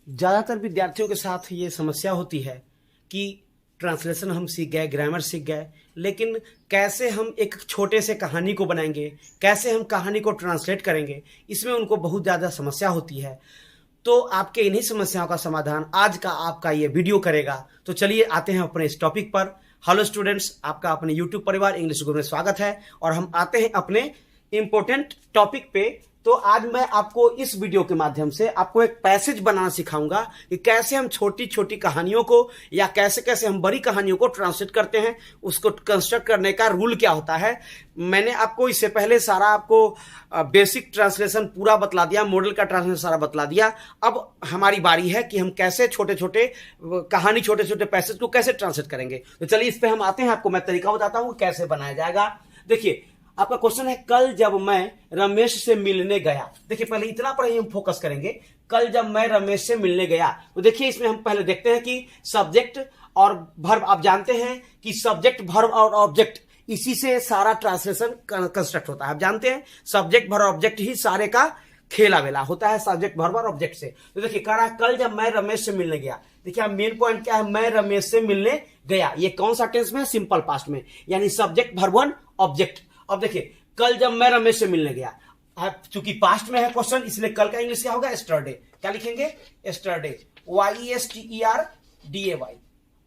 ज़्यादातर विद्यार्थियों के साथ ये समस्या होती है कि ट्रांसलेशन हम सीख गए, ग्रामर सीख गए, लेकिन कैसे हम एक छोटे से कहानी को बनाएंगे, कैसे हम कहानी को ट्रांसलेट करेंगे, इसमें उनको बहुत ज़्यादा समस्या होती है। तो आपके इन्हीं समस्याओं का समाधान आज का आपका ये वीडियो करेगा। तो चलिए आते हैं अपने इस टॉपिक पर। हेलो स्टूडेंट्स, आपका अपने यूट्यूब परिवार इंग्लिश गुरु में स्वागत है और हम आते हैं अपने इम्पोर्टेंट टॉपिक पे। तो आज मैं आपको इस वीडियो के माध्यम से आपको एक पैसेज बनाना सिखाऊंगा कि कैसे हम छोटी छोटी कहानियों को या कैसे कैसे हम बड़ी कहानियों को ट्रांसलेट करते हैं, उसको कंस्ट्रक्ट करने का रूल क्या होता है। मैंने आपको इससे पहले सारा आपको बेसिक ट्रांसलेशन पूरा बतला दिया, मॉडल का ट्रांसलेशन सारा बतला दिया। अब हमारी बारी है कि हम कैसे छोटे छोटे कहानी, छोटे छोटे पैसेज को कैसे ट्रांसलेट करेंगे। तो चलिए इस पर हम आते हैं, आपको मैं तरीका बताता हूँ कैसे बनाया जाएगा। देखिए, आपका क्वेश्चन है, कल जब मैं रमेश से मिलने गया। देखिए, पहले इतना पर ही हम फोकस करेंगे। कल जब मैं रमेश से मिलने गया, तो देखिए इसमें हम पहले देखते हैं कि सब्जेक्ट और वर्ब। आप जानते हैं कि सब्जेक्ट, वर्ब और ऑब्जेक्ट, इसी से सारा ट्रांसलेशन कंस्ट्रक्ट होता है। आप जानते हैं सब्जेक्ट, वर्ब, ऑब्जेक्ट ही सारे का खेला वेला होता है, सब्जेक्ट, वर्ब और ऑब्जेक्ट से। तो देखिए कह रहा है, कल जब मैं रमेश से मिलने गया। देखिए मेन पॉइंट क्या है, मैं रमेश से मिलने गया। ये कौन सा टेंस में है? सिंपल पास्ट में, यानी सब्जेक्ट, वर्ब वन, ऑब्जेक्ट। अब देखिए, कल जब मैं रमेश से मिलने गया, चूंकि पास्ट में है क्वेश्चन, इसलिए कल का इंग्लिश क्या होगा? एस्टरडे। क्या लिखेंगे? Yesterday, YESTERDAY,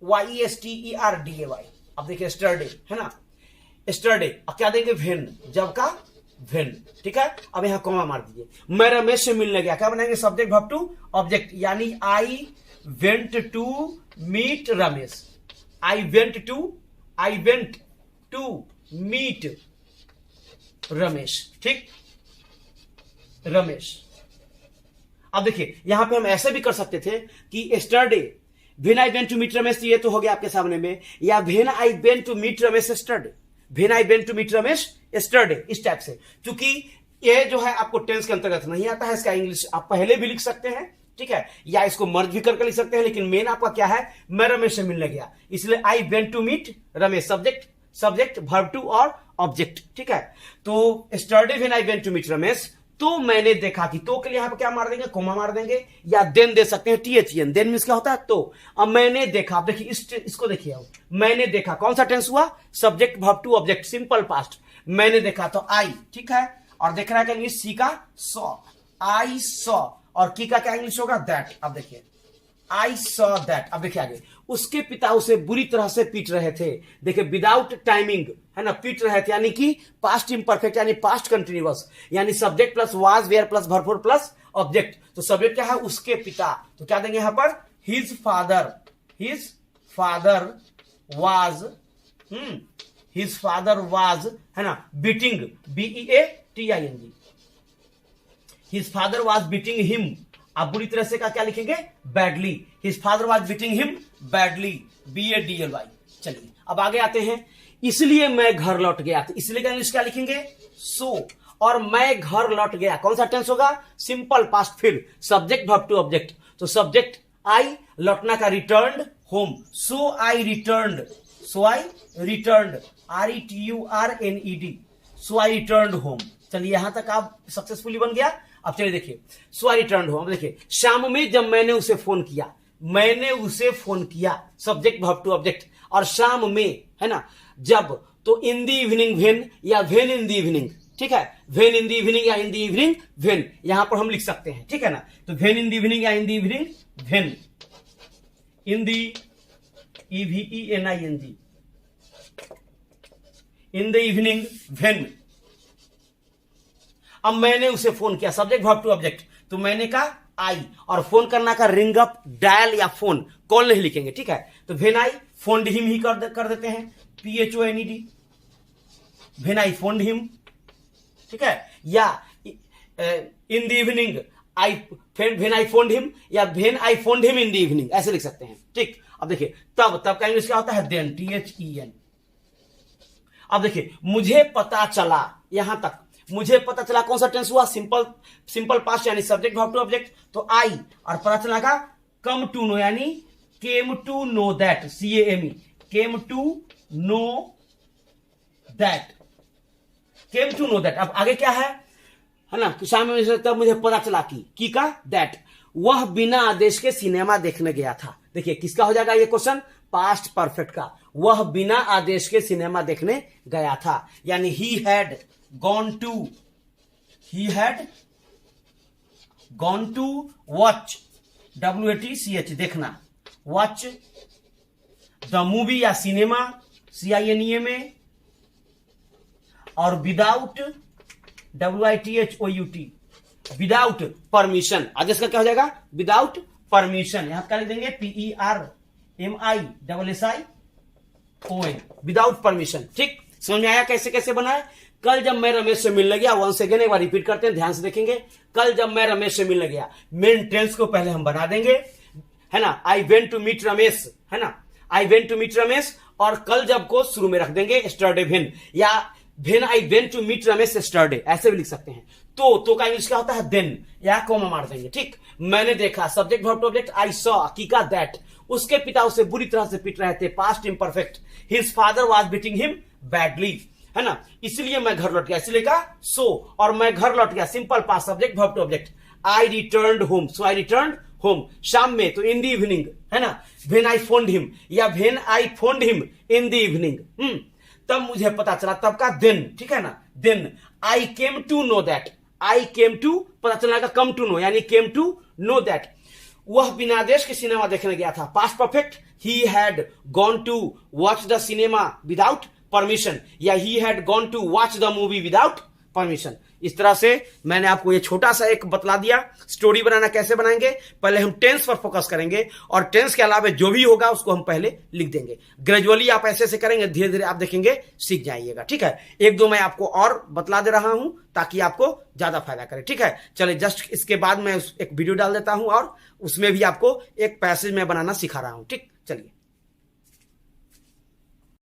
YESTERDAY। अब देखिए एस्टरडे है ना, एस्टरडे। अब क्या देंगे? वेन, जब का वेन। ठीक है, अब यहां कॉमा मार दीजिए। मैं रमेश से मिलने गया, क्या बनाएंगे? सब्जेक्ट, वर्ब टू ऑब्जेक्ट, यानी I went to meet Ramesh. I went to meet Ramesh. ठीक, रमेश। अब देखिए यहां पे हम ऐसे भी कर सकते थे कि yesterday when I went to meet Ramesh, ये तो हो गया आपके सामने में, या when I went to meet Ramesh yesterday, when I went to meet Ramesh yesterday, इस टाइप से। क्योंकि ये जो है आपको टेंस के अंतर्गत नहीं आता है, इसका इंग्लिश आप पहले भी लिख सकते हैं, ठीक है, या इसको मर्ज भी करके लिख सकते हैं, लेकिन मेन आपका क्या है? मैं रमेश से मिलने गया, इसलिए I went to meet Ramesh, subject, verb two और ऑब्जेक्ट। ठीक है, तो yesterday when I went to meet Ramesh, तो मैंने देखा कि, तो के लिए यहां पर क्या मार देंगे? कोमा मार देंगे, या देन दे सकते हैं, THEN। देन मींस क्या होता है? तो। अब मैंने देखा, अब देखिए इसको देखिए, अब मैंने देखा कौन सा टेंस हुआ? Subject, verb to object, simple past. मैंने देखा तो आई, ठीक है, और देख रहा है क्या इंग्लिश? सी का सॉ, आई सॉ, और की का क्या इंग्लिश होगा? दैट। अब देखिए आई सॉ दैट। अब देखिए आगे, उसके पिता उसे बुरी तरह से पीट रहे थे। देखिए विदाउट टाइमिंग है ना, पीट रहे थे, यानी कि पास्ट इंपरफेक्ट, यानी पास्ट कंटिन्यूअस, यानी subject plus was, were plus verb plus object. तो सब्जेक्ट क्या है? उसके पिता, तो क्या देंगे यहां पर? His father was, his father was है ना, beating, BEATING, his father was beating him. आप बुरी तरह से का क्या लिखेंगे? Badly. His father was beating him badly, BADLY। चलिए अब आगे आते हैं। इसलिए मैं घर लौट गया, तो इसलिए का इंग्लिश क्या लिखेंगे? सो। और मैं घर लौट गया, कौन सा टेंस होगा? सिंपल पास्ट, फिर सब्जेक्ट, वर्ब टू ऑब्जेक्ट। तो सब्जेक्ट आई, लौटना का returned home, so I returned, RETURNED, so I returned home. चलिए यहां तक आप सक्सेसफुली बन गया। अब चलिए देखिए, सो आई रिटर्न्ड होम। देखिए शाम में जब मैंने उसे फोन किया, सब्जेक्ट, वर्ब टू ऑब्जेक्ट, और शाम में है ना, जब, तो इन दी इवनिंग वेन, या वेन इन दी इवनिंग। ठीक है, वेन इन दी इवनिंग या इन दी इवनिंग वेन, यहां पर हम लिख सकते हैं, ठीक है ना। तो वेन इन दी इवनिंग या in the evening when, in the EVENING, in the evening when. अब मैंने उसे फोन किया, सब्जेक्ट, वर्ब टू ऑब्जेक्ट, तो मैंने कहा आई, और फोन करना का रिंग अप, डायल या फोन, कॉल नहीं लिखेंगे, ठीक है। तो वेन आई फोन्ड हिम ही कर देते हैं, PHONED, when I phoned him, ठीक है, या in the evening when I phoned him, या when I phoned him in the evening, ऐसे लिख सकते हैं। ठीक, अब देखिए तब का इंग्लिश क्या होता है? Then, THEN। अब देखिए मुझे पता चला, यहां तक मुझे पता चला, कौन सा टेंस हुआ? सिंपल पास्ट, यानी सब्जेक्ट, वर्ब टू ऑब्जेक्ट, तो आई, और पता चला का कम टू नो, यानी came to know that, CAME, came to know that, अब आगे क्या है ना, कि शाम में तब मुझे पता चला कि का दैट, वह बिना आदेश के सिनेमा देखने गया था। देखिए किसका हो जाएगा ये क्वेश्चन, पास्ट परफेक्ट का। वह बिना आदेश के सिनेमा देखने गया था, यानी he had gone to watch, WATCH देखना, वॉच द मूवी या सिनेमा, CINEMA में, और विदाउट WITHOUT विदाउट परमिशन। आदेश का क्या हो जाएगा, विदाउट परमिशन। यहां क्या लिख देंगे, PERMISSION, विदाउट परमिशन। ठीक, समझ में आया कैसे कैसे बना है। कल जब मैं रमेश से मिलने गया, वंस अगेन एक बार रिपीट करते हैं, ध्यान से देखेंगे। कल जब मैं रमेश से मिलने गया, मेन टेंस को पहले हम बना देंगे, है ना। I went to meet Ramesh, है ना, I went to meet Ramesh, और कल जब को शुरू में रख देंगे यस्टरडे व्हेन, या when I went to meet Ramesh yesterday, ऐसे भी लिख सकते हैं। तो का इंग्लिश क्या होता है, देन, या कोमा मार देंगे। ठीक, मैंने देखा, subject verb to object, I saw, हकीका दैट, उसके पिता उसे बुरी तरह से पीट रहे थे, past imperfect, his father was beating him badly, है ना, इसलिए मैं घर लौट गया, इसलिए कहा सो, और मैं घर लौट गया, simple past, subject verb to object. I returned home, so I returned home, शाम में, तो इन द इवनिंग, है ना। व्हेन आई फोन्ड हिम, या when I phoned him in the evening, तब मुझे पता चला, तब का देन, ठीक है ना। Then I came to know that, I came to, पता चला का कम टू नो, यानी केम टू नो दैट, वह बिना आदेश के सिनेमा देखने गया था, past perfect, he had gone to watch the cinema without permission, या he had gone to watch the movie without permission. इस तरह से मैंने आपको ये छोटा सा एक बतला दिया। स्टोरी बनाना कैसे बनाएंगे, पहले हम टेंस पर फोकस करेंगे, और टेंस के अलावा जो भी होगा उसको हम पहले लिख देंगे। ग्रेजुअली आप ऐसे ऐसे करेंगे, धीरे धीरे आप देखेंगे सीख जाइएगा। ठीक है, एक दो मैं आपको और बतला दे रहा हूं ताकि आपको ज्यादा फायदा करे। ठीक है, चलिए जस्ट इसके बाद मैं एक वीडियो डाल देता हूं, और उसमें भी आपको एक पैसेज में बनाना सिखा रहा हूं। ठीक, चलिए।